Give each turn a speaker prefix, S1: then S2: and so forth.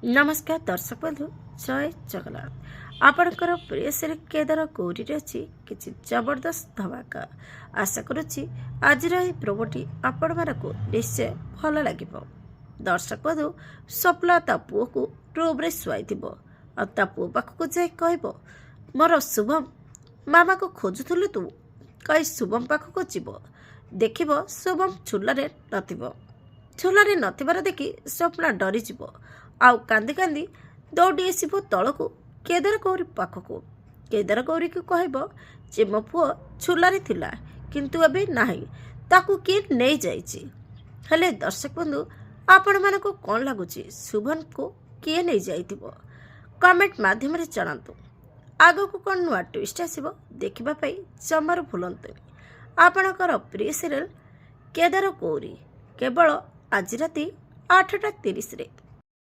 S1: नमस्कार दर्शक बंधु जय जगन्नाथ आपणकर प्रिय श्री केदार गौरी अच्छी किसी जबरदस्त धमाका आशा करुच्ची आज प्रोमोटी आपण मानक निश्चय भल लगे। दर्शक बंधु स्वप्ना ता पुओ को ट्रोब्रे शुआई ता पुओ पाखक जाए कह मोर शुभम मामा को खोजुलु तू कही शुभम पाखक जीव देख शुभम झुलारे झुलारे नथिबार देखि स्वप्ना डरीज आउ कांदी कांदी दौड़ी आसब तलू केदार गौरी पाखक केदार गौरी को कह जे मो पुओ झुलारे थिला किंतु अबे नाही ताकू किए नहीं जाइछि। हेले दर्शक बंधु आपण मानको कौन लगुच शुभम को किए नहीं जाइथिबो कमेंट माध्यम रे जणातु। आगो को कौन नुआ ट्विस्ट आसीबो देखिबा पई जमार भूलंतु। आपणकर प्रिय सीरियल केदार गौरी केवल आज राति 8:30 रे।